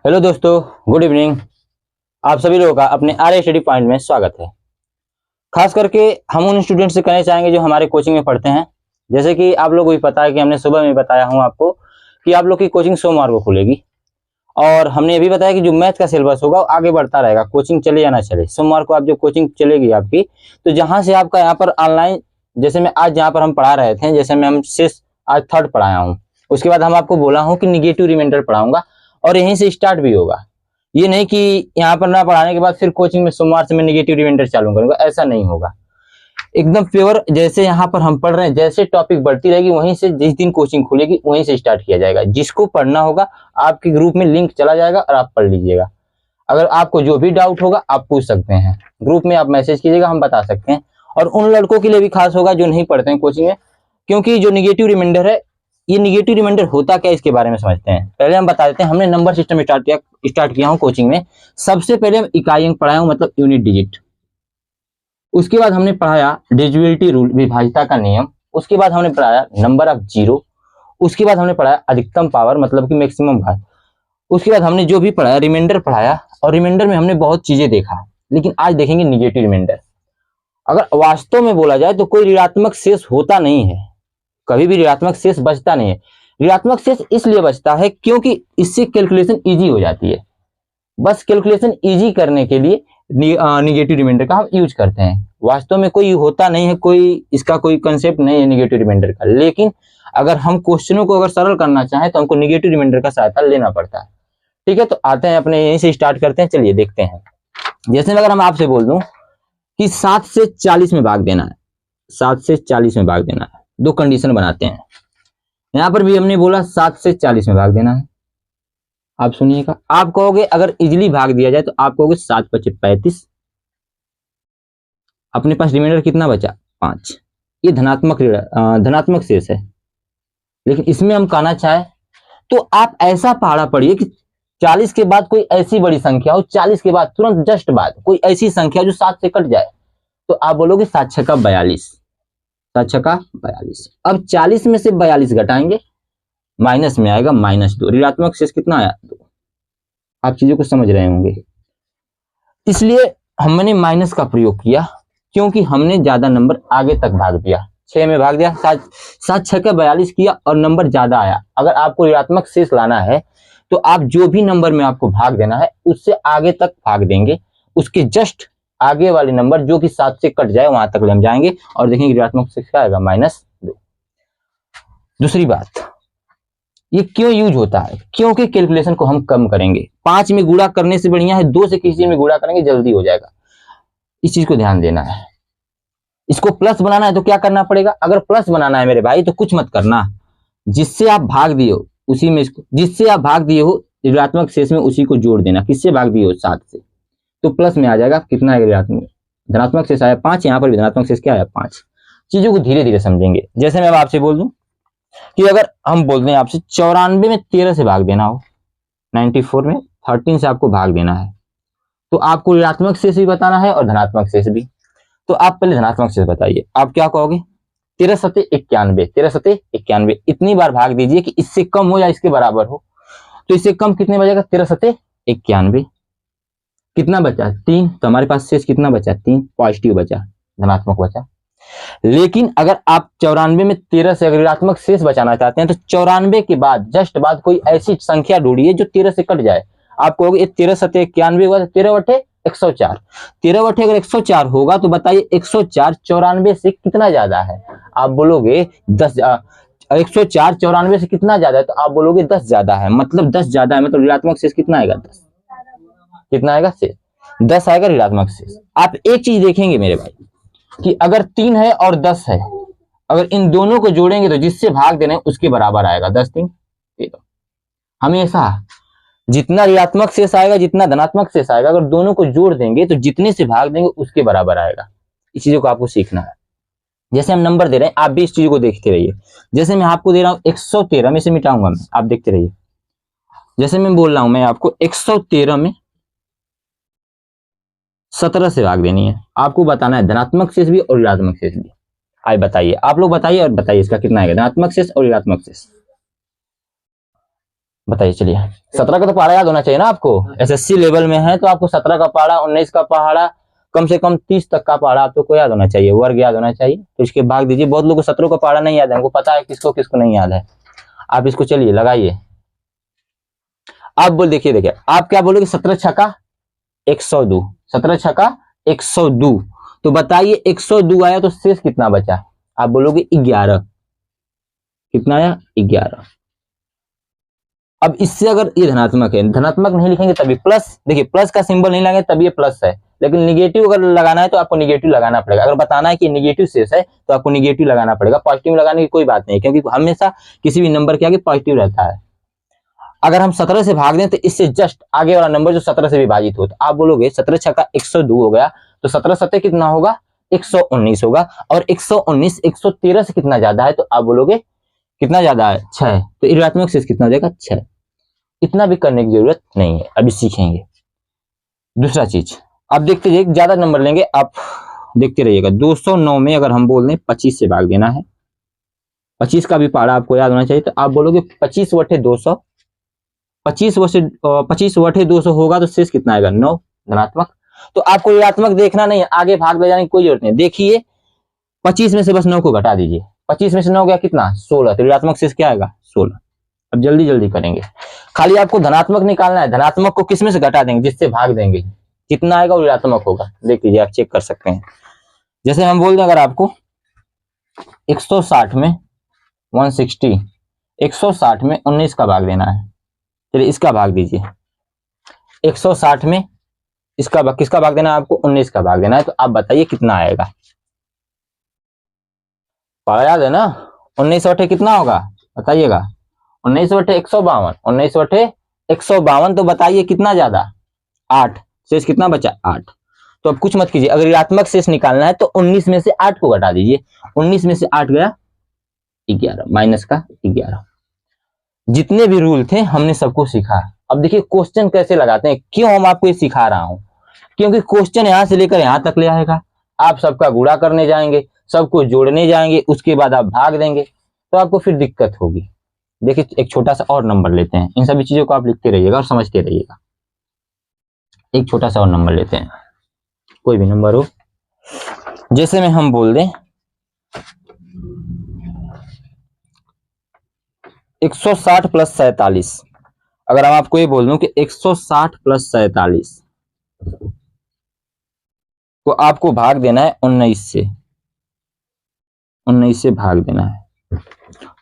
Hello दोस्तों, good evening. आप सभी लोगों का अपने आर स्टडी पॉइंट में स्वागत है। खास करके हम उन स्टूडेंट से कहना चाहेंगे जो हमारे कोचिंग में पढ़ते हैं। जैसे कि आप लोगों को भी पता है कि हमने सुबह में बताया हूं आपको कि आप लोग की कोचिंग सोमवार को खुलेगी, और हमने ये भी बताया कि जो मैथ का सिलेबस होगा वो आगे बढ़ता रहेगा, कोचिंग चले या ना चले। सोमवार को आप जो कोचिंग चलेगी आपकी, तो जहां से आपका यहाँ पर ऑनलाइन, जैसे मैं आज जहाँ पर हम पढ़ा रहे थे, जैसे मैं हम शेष आज थर्ड पढ़ाया हूँ, उसके बाद हम आपको बोला हूँ कि निगेटिव रिमाइंडर पढ़ाऊंगा और यहीं से स्टार्ट भी होगा। ये नहीं कि यहाँ पर ना पढ़ाने के बाद फिर कोचिंग में सोमवार से मैं निगेटिव रिमाइंडर चालू करूंगा, ऐसा नहीं होगा। एकदम प्योर जैसे यहाँ पर हम पढ़ रहे हैं, जैसे टॉपिक बढ़ती रहेगी वहीं से, जिस दिन कोचिंग खुलेगी वहीं से स्टार्ट किया जाएगा। जिसको पढ़ना होगा आपके ग्रुप में लिंक चला जाएगा और आप पढ़ लीजिएगा। अगर आपको जो भी डाउट होगा आप पूछ सकते हैं, ग्रुप में आप मैसेज कीजिएगा, हम बता सकते हैं। और उन लड़कों के लिए भी खास होगा जो नहीं पढ़ते हैं कोचिंग में, क्योंकि जो निगेटिव रिमाइंडर है, ये निगेटिव रिमाइंडर होता क्या है इसके बारे में समझते हैं। पहले हम बता देते हैं, हमने नंबर सिस्टम स्टार्ट किया हूँ कोचिंग में। सबसे पहले हम इकाई अंक पढ़ाया हूँ, मतलब यूनिट डिजिट। उसके बाद हमने पढ़ाया डिविजिबिलिटी रूल, विभाज्यता का नियम। उसके बाद हमने पढ़ाया नंबर ऑफ जीरो। उसके बाद हमने पढ़ाया अधिकतम पावर, मतलब कि मैक्सिमम भाग। उसके बाद हमने जो भी पढ़ाया रिमाइंडर पढ़ाया, और रिमाइंडर में हमने बहुत चीजें देखा। लेकिन आज देखेंगे निगेटिव रिमाइंडर। अगर वास्तव में बोला जाए तो कोई ऋणात्मक शेष होता नहीं है, कभी भी ऋणात्मक शेष बचता नहीं है। ऋणात्मक शेष इसलिए बचता है क्योंकि इससे कैलकुलेशन इजी हो जाती है। बस कैलकुलेशन इजी करने के लिए निगेटिव रिमाइंडर का हम यूज करते हैं। वास्तव में कोई होता नहीं है, कोई इसका कोई कंसेप्ट नहीं है निगेटिव रिमाइंडर का। लेकिन अगर हम क्वेश्चनों को अगर सरल करना चाहें तो हमको निगेटिव रिमाइंडर का सहायता लेना पड़ता है। ठीक है, तो आते हैं अपने यहीं से स्टार्ट करते हैं। चलिए देखते हैं। जैसे अगर हम आपसे बोल दूं कि 7 से 40 में भाग देना है, 7 से 40 में भाग देना है, दो कंडीशन बनाते हैं। यहां पर भी हमने बोला 7 से 40 में भाग देना है। आप सुनिएगा, आप कहोगे अगर इजिली भाग दिया जाए तो आप कहोगे 7 × 35। अपने पास रिमाइंडर कितना बचा? 5। ये धनात्मक शेष है। लेकिन इसमें हम कहना चाहे तो आप ऐसा पहाड़ा पढ़िए कि 40 के बाद कोई ऐसी बड़ी संख्या हो, 40 के बाद तुरंत जस्ट बाद कोई ऐसी संख्या जो 7 से कट जाए, तो आप बोलोगे 7 × 6 = 42। 7 × 6 = 42। अब 40 में से 42 घटाएंगे, माइनस में आएगा -2। ऋणात्मक शेष कितना आया? 2। आप चीजों को समझ रहे होंगे। इसलिए हमने माइनस का प्रयोग किया क्योंकि हमने ज्यादा नंबर आगे तक भाग दिया। 6 में भाग दिया, 7 × 6 = 42 किया और नंबर ज्यादा आया। अगर आपको ऋणात्मक शेष लाना है तो आप जो भी नंबर में आपको भाग देना है उससे आगे तक भाग देंगे, उसके जस्ट आगे वाले नंबर जो कि 7 से कट जाए वहां तक हम जाएंगे और देखेंगे ऋणात्मक शेष क्या आएगा? -2। दूसरी बात, ये क्यों यूज होता है? क्योंकि कैलकुलेशन को हम कम करेंगे। 5 में गुणा करने से बढ़िया है 2 से किसी में गुणा करेंगे, जल्दी हो जाएगा। इस चीज को ध्यान देना है। इसको प्लस बनाना है तो क्या करना पड़ेगा? अगर प्लस बनाना है मेरे भाई तो कुछ मत करना, जिससे आप भाग दिए हो उसी में इसको, जिससे आप भाग दिए हो ऋणात्मक शेष में उसी को जोड़ देना। किससे भाग दिए हो? 7 से, तो प्लस में आ जाएगा। कितना आएगा? ऋणात्मक। धनात्मक शेष आया 5, यहाँ पर भी धनात्मक शेष क्या आया? 5। चीजों को धीरे धीरे समझेंगे। जैसे मैं अब आपसे बोल दूं कि अगर हम बोल दें आपसे 94 में 13 से भाग देना हो, 94 में 13 से आपको भाग देना है, तो आपको ऋणात्मक शेष भी बताना है और धनात्मक शेष भी। तो आप पहले धनात्मक शेष बताइए। आप क्या कहोगे? 13 × 7 = 91। 13 × 7 = 91। इतनी बार भाग दीजिए कि इससे कम हो या इसके बराबर हो। तो इससे कम कितने बचेगा? 13 × 7 = 91। कितना बचा? 3। तो हमारे पास शेष कितना बचा? 3। पॉजिटिव बचा, धनात्मक बचा। लेकिन अगर आप 94 में 13 से अगर ऋणात्मक शेष बचाना चाहते हैं तो 94 के बाद जस्ट बाद कोई ऐसी संख्या ढूंढिए जो 13 से कट जाए। आप कहोगे 13 × 7 = 91 होगा, 13 × 104। 13 / अगर 104 होगा तो बताइए 104 94 से कितना ज्यादा है? आप बोलोगे 10। 104 94 से कितना ज्यादा है? तो आप बोलोगे 10 ज्यादा है। मतलब 10 ज्यादा है, मतलब ऋणात्मक शेष कितना आएगा? 10। कितना आएगा? शेष 10 आएगा ऋणात्मक शेष। आप एक चीज देखेंगे मेरे भाई कि अगर 3 है और 10 है, अगर इन दोनों को जोड़ेंगे तो जिससे भाग देने उसके बराबर आएगा। 10 × 3 = 13। हमेशा जितना ऋणात्मक शेष आएगा, जितना धनात्मक शेष आएगा, अगर दोनों को जोड़ देंगे तो जितने से भाग देंगे उसके बराबर आएगा। इस चीजों को आपको सीखना है। जैसे हम नंबर दे रहे हैं, आप भी इस चीज को देखते रहिए। जैसे मैं आपको दे रहा हूं 113 में से मिटाऊंगा मैं, आप देखते रहिए। जैसे मैं बोल रहा हूं, मैं आपको 113 में 17 से भाग देनी है। आपको बताना है धनात्मक शेष भी और ऋणात्मक शेष भी। आइए बताइए, आप लोग बताइए और बताइए इसका कितना आएगा? धनात्मक शेष और ऋणात्मक शेष। बताइए चलिए। 17 का तो पहाड़ा याद होना चाहिए ना आपको, एसएससी लेवल में है तो आपको 17 का पहाड़ा, 19 का पहाड़ा, कम से कम 30 तक का पहाड़ा आपको याद होना चाहिए, वर्ग याद होना चाहिए। तो इसके भाग दीजिए। बहुत लोगों को 17 का पहाड़ा नहीं याद है, हमको पता है किसको किसको नहीं याद है। आप इसको चलिए लगाइए। आप बोल देखिए, देखिए आप क्या बोलोगे, 17 छक्का 102, 17 छक्का 102। तो बताइए 102 आया तो शेष कितना बचा? आप बोलोगे 11। कितना आया? 11। अब इससे अगर ये धनात्मक है, धनात्मक नहीं लिखेंगे तभी प्लस, देखिए प्लस का सिंबल नहीं लगाएंगे तभी ये प्लस है, लेकिन निगेटिव अगर लगाना है तो आपको निगेटिव लगाना पड़ेगा। अगर बताना है कि निगेटिव शेष है तो आपको निगेटिव लगाना पड़ेगा, पॉजिटिव लगाने की कोई बात नहीं, क्योंकि हमेशा किसी भी नंबर के आगे पॉजिटिव रहता है। अगर हम 17 से भाग दें तो इससे जस्ट आगे वाला नंबर जो 17 से विभाजित हो, तो आप बोलोगे 17 छक्का 102 हो गया, तो 17 सत्ते कितना होगा? 119 होगा। और 119 113 से कितना ज्यादा है? तो आप बोलोगे कितना ज्यादा है? 6। तो ऋणात्मक शेष कितना हो जाएगा? 6। इतना भी करने की जरूरत नहीं है, अभी सीखेंगे। दूसरा चीज आप देखते रहिए, ज्यादा नंबर लेंगे आप, देखते रहिएगा। 209 में अगर हम बोल दें 25 से भाग देना है, 25 का भी पहाड़ा आपको याद होना चाहिए, तो आप बोलोगे 25 बटे 200, 25 बटे 200 होगा तो शेष कितना आएगा? 9, धनात्मक। तो आपको ऋणात्मक देखना नहीं है, आगे भाग ले जाने की कोई जरूरत नहीं। देखिए 25 में से बस 9 को घटा दीजिए, 25 में से 9 गया कितना? 16। तो ऋणात्मक शेष क्या आएगा? 16। अब जल्दी जल्दी करेंगे, खाली आपको धनात्मक निकालना है। धनात्मक को किस में से घटा देंगे? जिससे भाग देंगे, कितना आएगा वो ऋणात्मक होगा। देख लीजिए, आप चेक कर सकते हैं। जैसे हम बोल दें अगर आपको 160 में 160, 160 में 19 का भाग देना है, चलिए इसका भाग दीजिए। 160 में इसका किसका भाग देना है आपको? 19 का भाग देना है। तो आप बताइए कितना आएगा? पढ़ा याद है ना? 19 बटे कितना होगा बताइएगा? 19 बटे 152, 19 बटे 152। तो बताइए कितना ज्यादा? 8। शेष कितना बचा? 8। तो अब कुछ मत कीजिए, अगर ऋणात्मक शेष निकालना है तो 19 में से 8 को घटा दीजिए। 19 में से 8 गया 11, माइनस का 11। जितने भी रूल थे हमने सबको सीखा। अब देखिए क्वेश्चन कैसे लगाते हैं, क्यों हम आपको ये सिखा रहा हूं, क्योंकि क्वेश्चन यहां से लेकर यहां तक ले आएगा, आप सबका गुणा करने जाएंगे, सबको जोड़ने जाएंगे, उसके बाद आप भाग देंगे, तो आपको फिर दिक्कत होगी। देखिए एक छोटा सा और नंबर लेते हैं, इन सभी चीजों को आप लिखते रहिएगा और समझते रहिएगा। एक छोटा सा और नंबर लेते हैं, कोई भी नंबर हो। जैसे में हम बोल दें 160 प्लस 47, अगर हम आपको ये बोल दूं कि 160 प्लस 47, तो आपको भाग देना है 19 से, 19 से भाग देना है।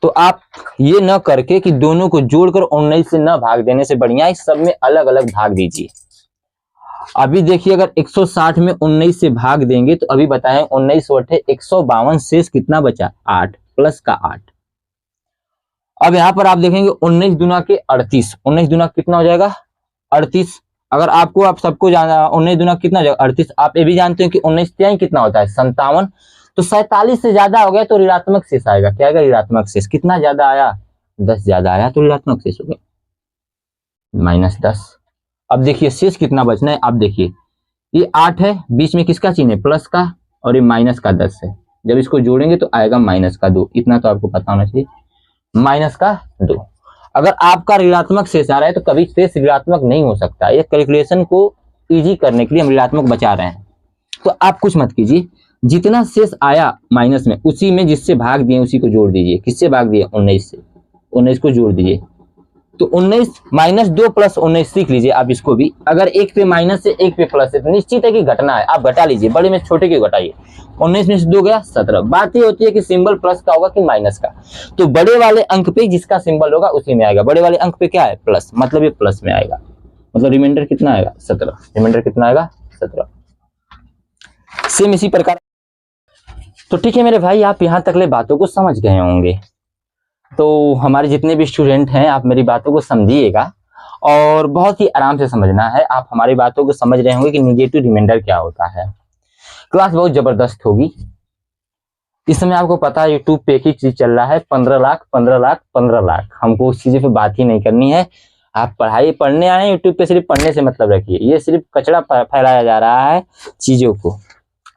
तो आप ये न करके कि दोनों को जोड़कर 19 से न भाग देने से बढ़िया है सब में अलग अलग भाग दीजिए। अभी देखिए अगर 160 में 19 से भाग देंगे तो अभी बताएं 19 बटे 152, शेष कितना बचा? 8 प्लस का 8। अब यहां पर आप देखेंगे 19 दुना के 38, 19 दुना कितना हो जाएगा? 38। अगर आपको आप सबको जाना 19 दुना कितना हो जाएगा? 38। आप ये भी जानते हैं कि 19 तिहाई कितना होता है? 57। तो 47 से ज्यादा हो गया तो ऋणात्मक शेष आएगा। क्या आएगा? ऋणात्मक शेष। कितना ज्यादा आया? 10 ज्यादा आया तो ऋणात्मक शेष हो गया -10। अब देखिए शेष कितना बचना है, आप देखिए ये 8 है, बीच में किसका चिन्ह है? प्लस का, और ये माइनस का 10 है। जब इसको जोड़ेंगे तो आएगा -2। इतना तो आपको पता होना चाहिए, -2। अगर आपका ऋणात्मक शेष आ रहा है तो कभी शेष ऋणात्मक नहीं हो सकता। ये कैलकुलेशन को इजी करने के लिए हम ऋणात्मक बचा रहे हैं। तो आप कुछ मत कीजिए, जितना शेष आया माइनस में उसी में जिससे भाग दिए उसी को जोड़ दीजिए। किससे भाग दिए? 19 से। 19 को जोड़ दीजिए तो 19 -2 प्लस 19 सीख लीजिए आप इसको भी। अगर एक पे माइनस है एक पे प्लस है तो निश्चित है कि घटना है, आप घटा लीजिए, बड़े में छोटे के घटाइए। 19 में से 2 गया 17। बात ये होती है कि सिंबल प्लस का होगा कि माइनस का, तो बड़े वाले अंक पे जिसका सिंबल होगा उसी में आएगा। बड़े वाले अंक पे क्या है? प्लस, मतलब ये प्लस में आएगा, मतलब रिमाइंडर कितना आएगा? 17। रिमाइंडर कितना आएगा? 17। सेम इसी प्रकार। तो ठीक है मेरे भाई, आप यहाँ तक ले बातों को समझ गए होंगे। तो हमारे जितने भी स्टूडेंट हैं आप मेरी बातों को समझिएगा और बहुत ही आराम से समझना है। आप हमारी बातों को समझ रहे होंगे कि निगेटिव रिमाइंडर क्या होता है। क्लास बहुत जबरदस्त होगी। इस समय आपको पता है यूट्यूब पे एक ही चीज चल रहा है, 15 लाख 15 लाख 15 लाख। हमको उस चीज पे बात ही नहीं करनी है। आप पढ़ाई पढ़ने आए हैं यूट्यूब पे, सिर्फ पढ़ने से मतलब रखिए। ये सिर्फ कचरा फैलाया जा रहा है चीजों को,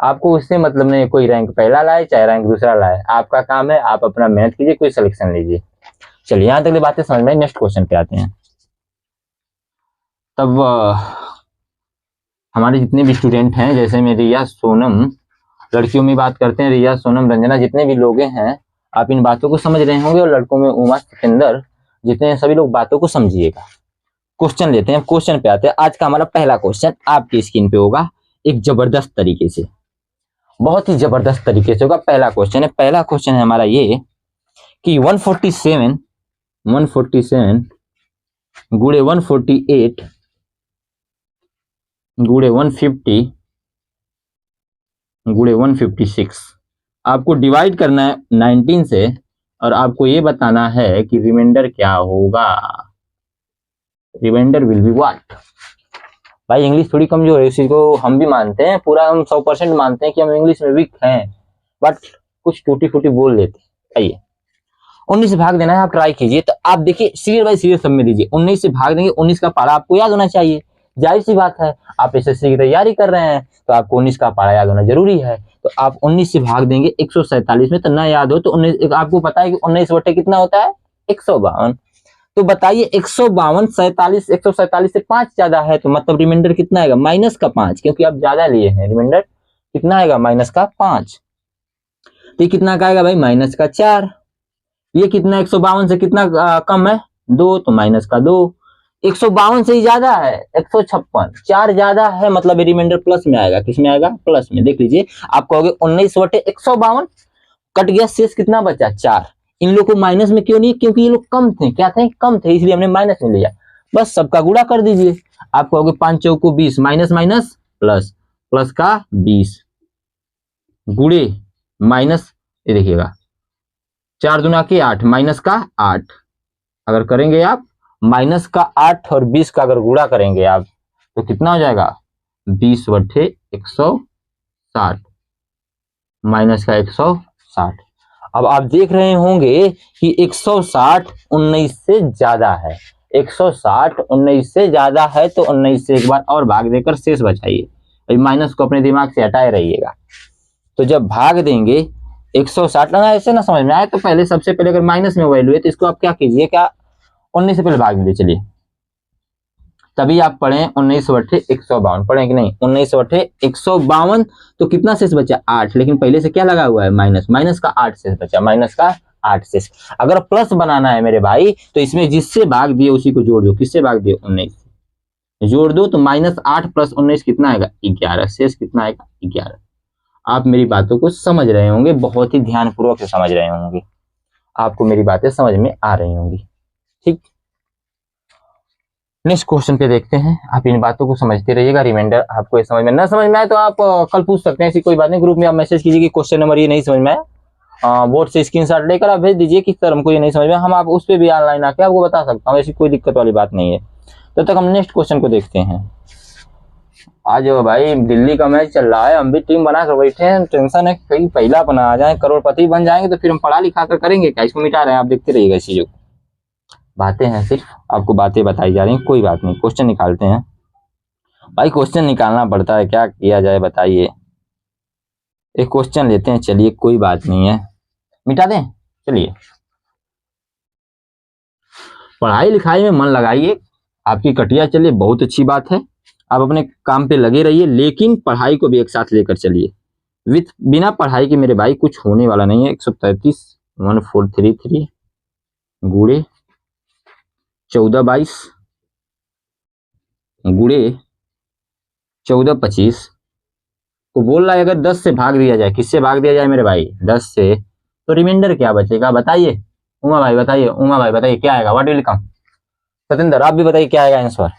आपको उससे मतलब नहीं। कोई रैंक पहला लाए चाहे रैंक दूसरा लाए, आपका काम है आप अपना मेहनत कीजिए, कोई सिलेक्शन लीजिए। चलिए यहां तक बातें समझ में, नेक्स्ट क्वेश्चन पे आते हैं। तब हमारे जितने भी स्टूडेंट हैं, जैसे में रिया, सोनम, लड़कियों में बात करते हैं, रिया, सोनम, रंजना, जितने भी लोग हैं आप इन बातों को समझ रहे होंगे, और लड़कों में उमा, सिकंदर, जितने सभी लोग बातों को समझिएगा। क्वेश्चन लेते हैं, क्वेश्चन पे आते हैं। आज का हमारा पहला क्वेश्चन आपकी स्क्रीन पे होगा, एक जबरदस्त तरीके से, बहुत ही जबरदस्त तरीके से होगा। पहला क्वेश्चन है, पहला क्वेश्चन है हमारा ये कि 147 गुणे 148 गुणे 150 गुणे 156 आपको डिवाइड करना है 19 से, और आपको ये बताना है कि रिमाइंडर क्या होगा। Reminder will be what. भाई इंग्लिश थोड़ी कमजोर है, इसी को हम भी मानते हैं, पूरा हम 100% मानते हैं कि हम इंग्लिश में वीक हैं, बट कुछ टूटी फूटी बोल लेते हैं। आइए 19 से भाग देना है, आप ट्राई कीजिए। तो आप देखिए सीरियल बाय सीरियल सब में दीजिए, 19 से भाग देंगे, 19 का पारा आपको याद होना चाहिए, जाहिर सी बात है, आप एसएससी की तैयारी कर रहे हैं तो आपको 19 का पारा याद होना जरूरी है। तो आप 19 से भाग देंगे 147 में, तो ना याद हो तो 19, आपको पता है कि 19 बटे कितना होता है 152। तो बताइए 152 47 147 से 5 ज्यादा है, तो मतलब रिमाइंडर कितना आएगा माइनस का 5, क्योंकि आप ज्यादा लिए हैं, रिमाइंडर कितना आएगा माइनस का 5। तो कितना का आएगा भाई माइनस का 4। ये कितना 152 से कितना कम है 2, तो माइनस का 2। 152 से ही ज्यादा है 156, 4 ज्यादा है, मतलब रिमाइंडर प्लस में आएगा। किस में आएगा प्लस में। देख लीजिए आप कहोगे 19 बटे 152 कट गया, शेष कितना बचा 4। इन लोग को माइनस में क्यों नहीं, क्योंकि ये लोग कम थे, क्या थे कम थे, इसलिए हमने माइनस में लिया। बस सबका गुणा कर दीजिए, आप कहोगे 5 चौको 20 माइनस माइनस प्लस, प्लस का 20 गुणे माइनस, ये देखिएगा 4 दूना के 8 माइनस का 8। अगर करेंगे आप माइनस का 8 और 20 का अगर गुणा करेंगे आप तो कितना हो जाएगा 20 बटे 160 माइनस का 160। अब आप देख रहे होंगे कि 160 19 से ज्यादा है, 160 19 से ज्यादा है, तो 19 से एक बार और भाग देकर शेष बचाइए। अभी माइनस को अपने दिमाग से हटाए रहिएगा। तो जब भाग देंगे 160, ना ऐसे ना समझ में आए तो पहले सबसे पहले अगर माइनस में वैल्यू है तो इसको आप क्या कीजिए, क्या 19 से पहले भाग दीजिए। चलिए तभी आप पढ़े 19 बटे 152, पढ़े कि नहीं 19 बटे 152, तो कितना शेष बचा 8, लेकिन पहले से क्या लगा हुआ है माइनस, माइनस का 8 शेष बचा, माइनस का 8 शेष। अगर प्लस बनाना है मेरे भाई तो इसमें जिससे भाग दिए उसी को जोड़ दो। किससे भाग दिए 19 से जोड़ दो, तो माइनस 8 प्लस 19 कितना आएगा 11, शेष कितना आएगा 11। आप मेरी बातों को समझ रहे होंगे, बहुत ही ध्यानपूर्वक से समझ रहे होंगे, आपको मेरी बातें समझ में आ रही होंगी। ठीक, नेक्स्ट क्वेश्चन पे देखते हैं। आप इन बातों को समझते रहिएगा, रिमाइंडर आपको ये समझ में ना समझ में आए तो आप कल पूछ सकते हैं, ऐसी कोई बात नहीं। ग्रुप में आप मैसेज कीजिए कि क्वेश्चन नंबर ये नहीं समझ में आया, बोर्ड से स्क्रीनशॉट लेकर आप भेज दीजिए कि सर हमको ये नहीं समझ में, हम आप उस पर भी ऑनलाइन आके आपको बता सकता हूँ, ऐसी कोई दिक्कत वाली बात नहीं है। तब तक हम नेक्स्ट क्वेश्चन को देखते हैं। आज भाई दिल्ली का मैच चल रहा है, हम भी टीम बना कर बैठे हैं, टेंशन है कहीं पहला बना आ जाए, करोड़पति बन जाएंगे तो फिर हम पढ़ा लिखा कर करेंगे क्या, इसको मिटा रहे हैं। आप देखते रहिएगा इस चीजों को, बातें हैं सिर्फ, आपको बातें बताई जा रही हैं, कोई बात नहीं। क्वेश्चन निकालते हैं भाई, क्वेश्चन निकालना पड़ता है, क्या किया जाए बताइए। एक क्वेश्चन लेते हैं, चलिए कोई बात नहीं है, मिटा दें। चलिए पढ़ाई लिखाई में मन लगाइए, आपकी कटिया चलिए, बहुत अच्छी बात है, आप अपने काम पे लगे रहिए, लेकिन पढ़ाई को भी एक साथ लेकर चलिए। बिना पढ़ाई के मेरे भाई कुछ होने वाला नहीं है। 133 1433 गुणे 1422 गुणे 1425 को बोल रहा है अगर 10 से भाग दिया जाए, किससे भाग दिया जाए मेरे भाई 10 से, तो रिमाइंडर क्या बचेगा बताइए। उमा भाई बताइए, उमा भाई बताइए क्या आएगा, व्हाट विल कम। सतेंद्र आप भी बताइए क्या आएगा आंसर।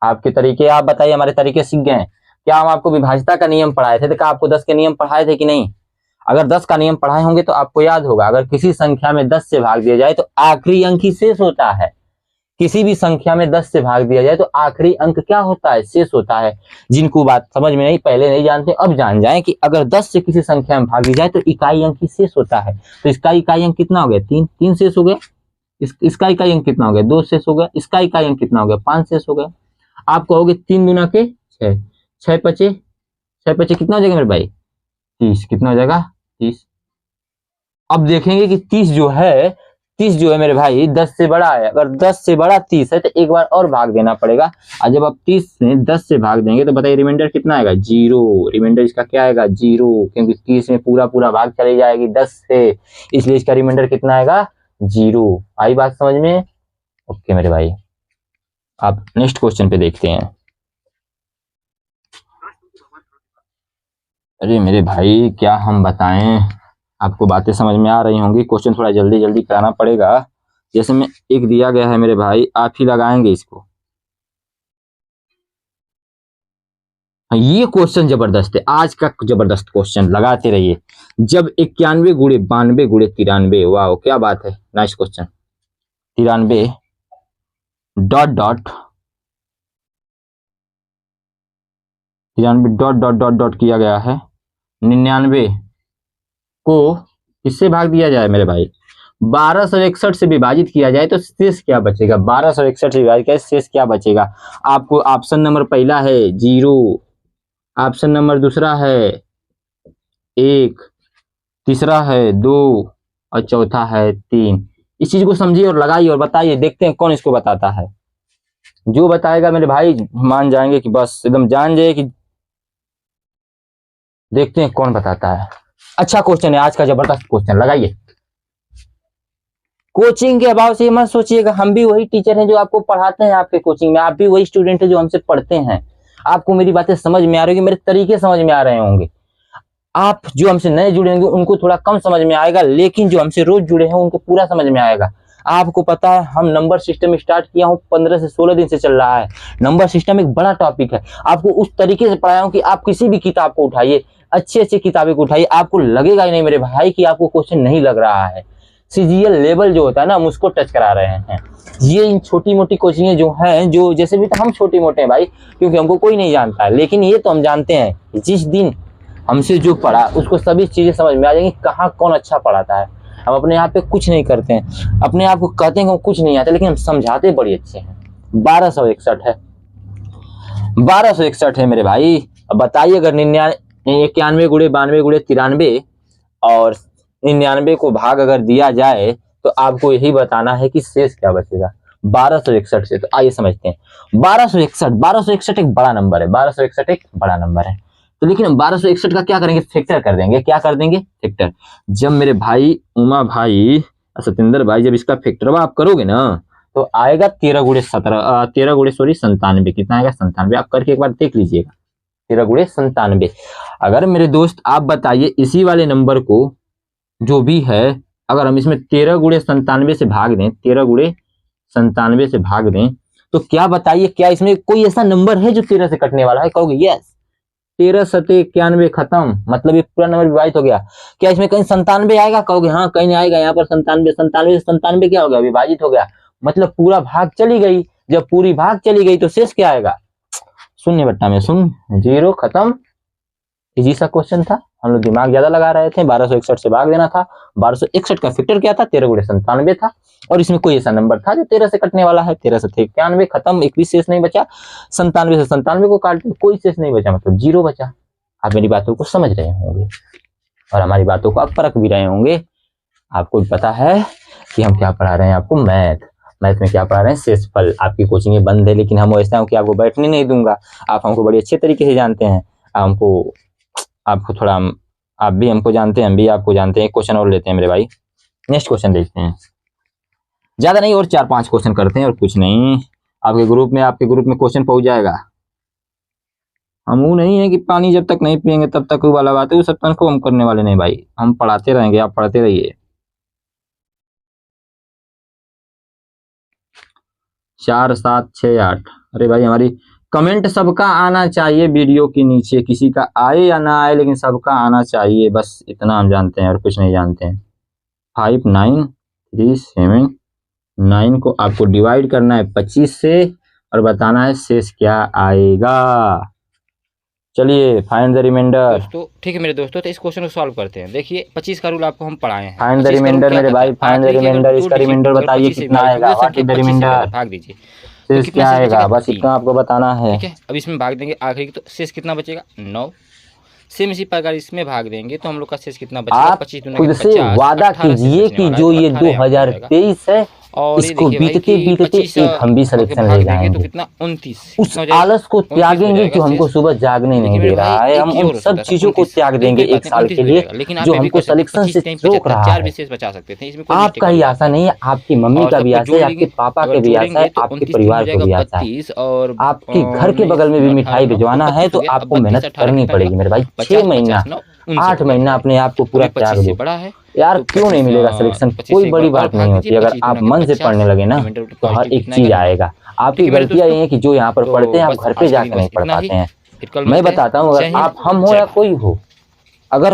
आपके तरीके आप बताइए, हमारे तरीके सीख गए हैं क्या। हम आपको विभाज्यता का नियम पढ़ाए थे, तो आपको 10 के नियम पढ़ाए थे कि नहीं। अगर 10 का नियम पढ़ाए होंगे तो आपको याद होगा, अगर किसी संख्या में 10 से भाग दिया जाए तो आखिरी अंक ही शेष होता है। किसी भी संख्या में 10 से भाग दिया जाए तो आखिरी अंक क्या होता है शेष होता है। जिनको बात समझ में नहीं, पहले नहीं जानते, अब जान जाएं कि अगर 10 से किसी संख्या में भाग दी जाए तो इकाई अंक ही शेष होता है। तो इसका इकाई अंक कितना हो गया 3, 3 शेष हो गया। इसका इकाई अंक कितना हो गया 2 शेष हो गया। इसका इकाई अंक कितना हो गया 5 शेष हो गया। आप कहोगे 3 दूना के 6, 6 पचे कितना हो जाएगा मेरे भाई 30, कितना हो जाएगा 30। अब देखेंगे कि 30 जो है 30 जो है मेरे भाई 10 से बड़ा है। अगर 10 से बड़ा 30 है तो एक बार और भाग देना पड़ेगा। और जब आप 30 में 10 से भाग देंगे तो बताइए रिमाइंडर कितना आएगा? 0। रिमाइंडर इसका क्या आएगा? 0, क्योंकि 30 में पूरा पूरा भाग चली जाएगी 10 से, इसलिए इसका रिमाइंडर कितना आएगा? 0। आई बात समझ में? ओके मेरे भाई, आप नेक्स्ट क्वेश्चन पे देखते हैं। अरे मेरे भाई क्या हम बताएं, आपको बातें समझ में आ रही होंगी। क्वेश्चन थोड़ा जल्दी जल्दी कराना पड़ेगा। जैसे में एक दिया गया है मेरे भाई, आप ही लगाएंगे इसको। ये क्वेश्चन जबरदस्त है, आज का जबरदस्त क्वेश्चन, लगाते रहिए। जब 91 गुणे 92 गुणे 93, वाह क्या बात है, nice question. 93 dot dot 93 dot dot dot dot किया गया है। 99 को किससे भाग दिया जाए मेरे भाई? 1261 से विभाजित किया जाए तो शेष क्या बचेगा? 1261 से विभाजित किया शेष क्या बचेगा? आपको ऑप्शन नंबर पहला है 0, ऑप्शन नंबर दूसरा है 1, तीसरा है 2 और चौथा है 3। इस चीज को समझिए और लगाइए और बताइए, देखते हैं कौन इसको बताता है। जो बताएगा मेरे भाई मान जाएंगे कि बस एकदम जान जाए कि, देखते हैं कौन बताता है। अच्छा क्वेश्चन है आज का, जबरदस्त क्वेश्चन, लगाइए। कोचिंग के अभाव से मत सोचिएगा, हम भी वही टीचर हैं जो आपको पढ़ाते हैं आपके कोचिंग में, आप भी वही स्टूडेंट हैं जो हमसे पढ़ते हैं। आपको मेरी बातें समझ में आ रही होगी, मेरे तरीके समझ में आ रहे होंगे। आप जो हमसे नए जुड़े होंगे उनको थोड़ा कम समझ में आएगा, लेकिन जो हमसे रोज जुड़े हैं उनको पूरा समझ में आएगा। आपको पता है हम नंबर सिस्टम स्टार्ट किया हूँ 15 से 16 दिन से चल रहा है। नंबर सिस्टम एक बड़ा टॉपिक है, आपको उस तरीके से पढ़ाया हूँ कि आप किसी भी किताब को उठाइए, अच्छी अच्छी किताबें को उठाइए, आपको लगेगा ही नहीं मेरे भाई कि आपको क्वेश्चन नहीं लग रहा है। सीजीएल लेवल जो होता है ना, हम उसको टच करा रहे हैं। ये इन छोटी मोटी कोचिंगें जो हैं, जो जैसे भी तो हम छोटे मोटे हैं भाई, क्योंकि हमको कोई नहीं जानता है, लेकिन ये तो हम जानते हैं जिस दिन हमसे जो पढ़ा उसको सभी चीजें समझ में आ जाएंगी, कहाँ कौन अच्छा पढ़ाता है। हम अपने आप पे कुछ नहीं करते हैं, अपने आप को कहते हैं कि हम कुछ नहीं आता, लेकिन हम समझाते बड़ी अच्छे हैं। 1261 है, 1261 है मेरे भाई। अब बताइए अगर 91 गुणे 92 गुणे 93 और 99 को भाग अगर दिया जाए तो आपको यही बताना है कि शेष क्या बचेगा 1261 से। तो आइए समझते हैं। 1261 एक बड़ा नंबर है, 1261 एक बड़ा नंबर है। तो लेकिन हम 1261 का क्या करेंगे? फैक्टर कर देंगे। क्या कर देंगे? फैक्टर। जब मेरे भाई उमा भाई सत्येंद्र भाई जब इसका फैक्टर आप करोगे ना तो आएगा 13 गुणे 17, 13 गुणे सॉरी 97। कितना आएगा? 97। आप करके एक बार देख लीजिएगा, 13 गुणे 97। अगर मेरे दोस्त आप बताइए इसी वाले नंबर को जो भी है, अगर हम इसमें 13 गुणे 97 से भाग दें, 13 गुणे 97 से भाग दें तो क्या बताइए, क्या इसमें कोई ऐसा नंबर है जो 13 से कटने वाला है? कहोगे यस, 13 सते 91 खत्म, मतलब ये पूरा नंबर विभाजित हो गया। क्या इसमें कहीं 97 आएगा? कहोगे हाँ कहीं नहीं आएगा, यहाँ पर 97, 97 से 97 क्या हो गया? विभाजित हो गया, मतलब पूरा भाग चली गई। जब पूरी भाग चली गई तो शेष क्या आएगा? शून्य बट्टा में शून्य, 0 खत्म। इजी सा क्वेश्चन था, हम लोग दिमाग ज्यादा लगा रहे थे। 1261 से भाग देना था। 1261 का फैक्टर क्या था? 13 गुणे 97 था, और इसमें कोई ऐसा नंबर था जो 13 से कटने वाला है। 13 से 91 खत्म, एक भी शेष नहीं बचा। 97 से 97 को काट दिया, कोई शेष नहीं बचा, मतलब 0 बचा। आप मेरी बातों को समझ रहे होंगे और हमारी बातों को आप परख भी रहे होंगे। आपको पता है कि हम क्या पढ़ा रहे हैं आपको? मैथ में क्या पढ़ा रहे हैं? शेषफल। आपकी कोचिंग बंद है, लेकिन हम ऐसा हूँ कि आपको बैठने नहीं दूंगा। आप हमको बड़े अच्छे तरीके से जानते हैं, आपको थोड़ा, आप भी हमको जानते हैं, हम भी आपको जानते हैं। एक क्वेश्चन और लेते हैं मेरे भाई, नेक्स्ट क्वेश्चन देखते हैं। ज्यादा नहीं, और 4-5 क्वेश्चन करते हैं और कुछ नहीं। आपके ग्रुप में क्वेश्चन पहुंच जाएगा। हम वो नहीं है कि पानी जब तक नहीं पियेंगे तब तक वो वाला बात है, वो सब को हम करने वाले नहीं भाई। हम पढ़ाते रहेंगे, आप पढ़ते रहिए। 4 7 6 8। अरे भाई हमारी कमेंट सबका आना चाहिए वीडियो के नीचे, किसी का आए या ना आए लेकिन सबका आना चाहिए, बस इतना हम जानते हैं और कुछ नहीं जानते हैं। 5 9 3 7 9 को आपको डिवाइड करना है 25 से और बताना है शेष क्या आएगा। चलिए फाइंड द रिमाइंडर। दोस्तों ठीक है मेरे दोस्तों, तो इस क्वेश्चन को सॉल्व करते हैं। देखिए 25 का रूल आपको हम पढ़ाए हैं। फाइंड द रिमाइंडर मेरे भाई, फाइंड द रिमाइंडर। इसका रिमाइंडर बताइए कितना आएगा? What is the reminder? भाग दीजिए, शेष क्या आएगा? बस इतना आपको बताना है। ठीक है, अब इसमें भाग देंगे आखिरी की, तो शेष कितना बचेगा? 9। सेम इसी प्रकार इसमें भाग देंगे तो हम लोग का शेष कितना बचेगा? आप 25 दूना खुद के से 50, वादा 18 शेष कीजिए बचने कि वाला है, जो तो ये 18 यहाँ पे हो जाएगा। 2023 है और ये इसको देखिए भाई बीतते कि बीतते 25 एक हम भी आगे सिलेक्शन भाग ले देंगे तो जाएंगे। कितना 29 उस कितना हो जाएगा? आलस को 29 हो त्यागेंगे जाएगा जो हमको शेष। सुबह जागने नहीं देखिए दे मेरे रहा भाई है। एक हम चीज उन और हो सब सकता था चीजों को 29, त्याग लेकिन देंगे कोई बात एक नहीं साल 29 के भी हो लिए जाएगा, लेकिन आप जो ये भी हमको कर सकते हैं सिलेक्शन 25 से टाइम पे रोक रहा 4 है। भी शेष बचा सकते थे, इसमें कोई मिस्टेक आपका वाली ही बात आशा नहीं नहीं है, आपकी मम्मी और का भी सबको आशा है, जोड़ आपके लेंगे। पापा अगर के भी आशा जोड़ेंगे है, तो आपके 29 3 हो परिवार को जाएगा भी आशा है। 32 और आपके घर के 19 बगल में भी 18 मिठाई 9 तो भिजवाना है 25 तो हो गया। अब आपको 32 मेहनत 18 करनी कितना पड़ेगी हुआ? मेरे भाई। 6 50 महीना 50 9 59 8 हो गया। महीना अपने आप को पूरा अभी त्याग 25 से दो बड़ा है यार। तो क्यों नहीं 25 मिलेगा सिलेक्शन? 25 कोई से एक बड़ी बार और बात नहीं भाग होती दीजिए। अगर 25 आप दूना के मन से 50 पढ़ने लगे ना डिवाइडेड तो हर पॉजिटिव एक कितना चीज आएगा? 9। आएगा। आपकी ठीक है मेरे गलतियां ये दोस्तों, है कि जो यहाँ पर तो पढ़ते हैं आप बस घर पे आज के दिन जाके नहीं बस पढ़ इतना ही। पाते हैं। फिर कल मैं मिलते हैं। बताता हूँ जय अगर हिंद, आप हम हो जय या भारत। कोई हो, अगर